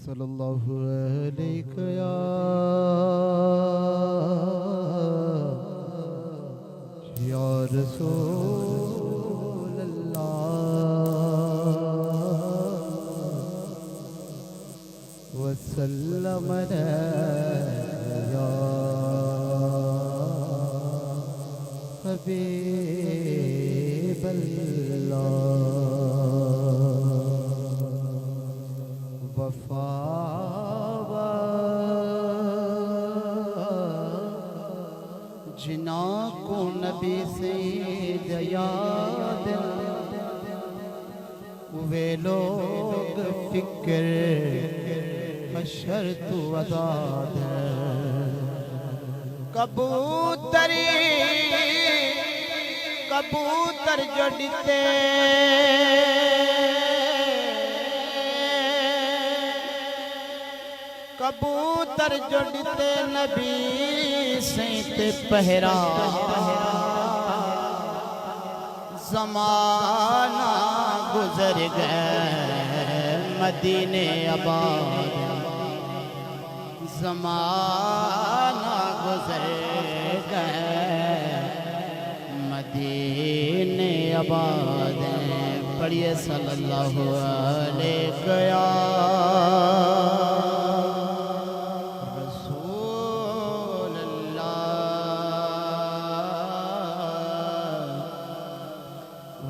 सल्लल्लाहु अलैहि या रसूल अल्लाह वसल्लम या हबीब अल्लाह वफा जिना को नबी से याद वे लोग फिक्र हशर तू आजाद कबूतरी कबूतर जड़ते कबूतर जड़ते नबी सैते पहरा ज़माना गुजर गए मदीने आबाद ज़माना गुजर गए मदीने आबाद पढ़िए सल्लल्लाहु अलैहि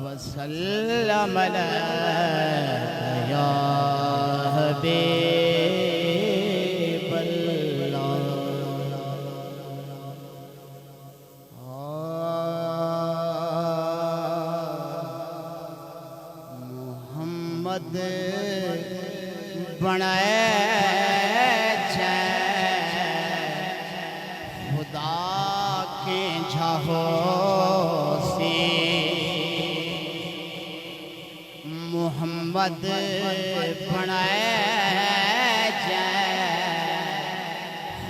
वसल्लम या हबीब अल्लाह मोहम्मद बनाए खुदा के झाहो मोहम्मद बनाए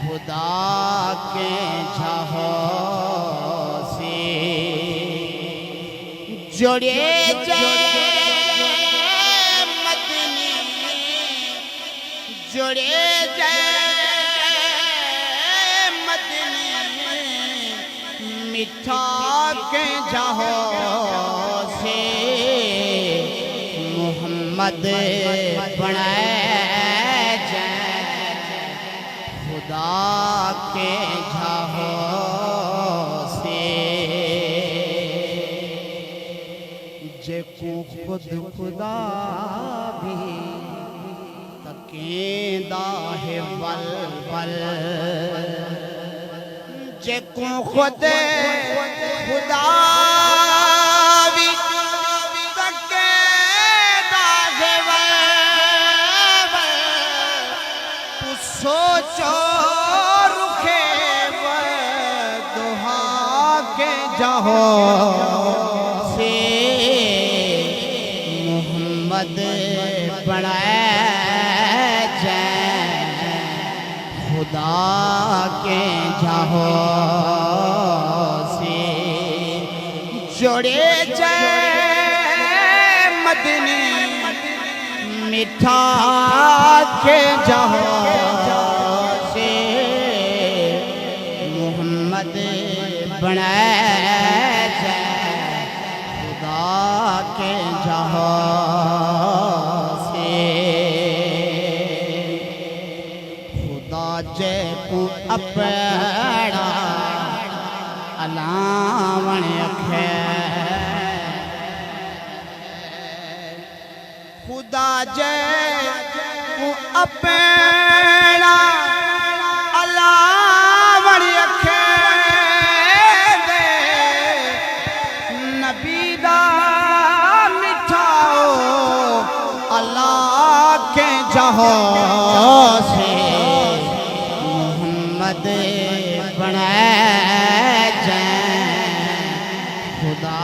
खुदा के झाहो से जोड़े मदनी जोड़े मदनी मिठा के झाहो से मोहम्मद बनाए खुदा के झाहो से जे को खुद खुदा भी तकेंदा है वल वल जे को खुद खुदा सोचो रुखे दुहा के जाहो से मोहम्मद बनाए खुदा के जाहो से जोड़े मदनी मिठा के जाहो से मोहम्मद बनाए खुदा के जाहो से खुदा जे को अपना अलावण अखे खुदा जे अपना अलावण अखे दे नबी दा मिठाओ अल्लाह के जहो से मोहम्मद बनाए खुदा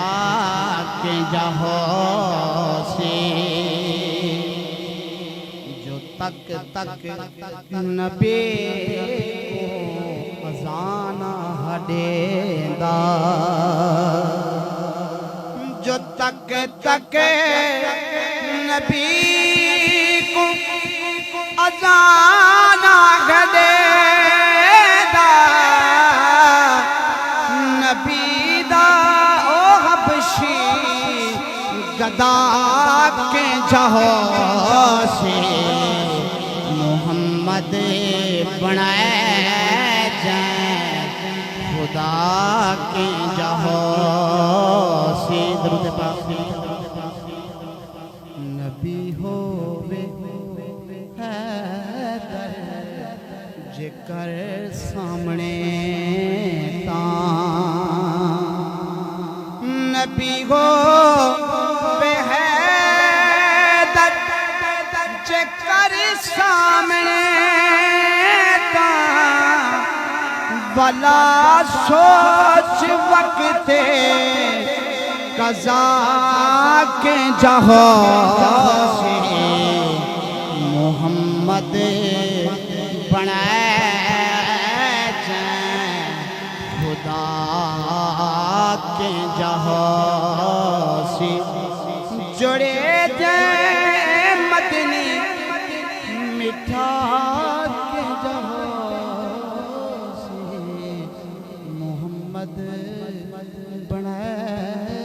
के जहो से तक तक नबी को अज़ाना हडेंदा जो तक तक नबी को खजाना गदेदा नबीदा ओ हबशी गदा के जहो से मोहम्मद बनाए जाए खुदा के जहो से दरूद पाक नबी होवे हैदर जेकर सामने नबी हो वे हैदर जेकर सामने भला सोच वक्ते कज़ा के जहो से मोहम्मद बनाए जाए खुदा के जहो से जोड़े जाए मदनी मिठा के जहो से मोहम्मद बनाए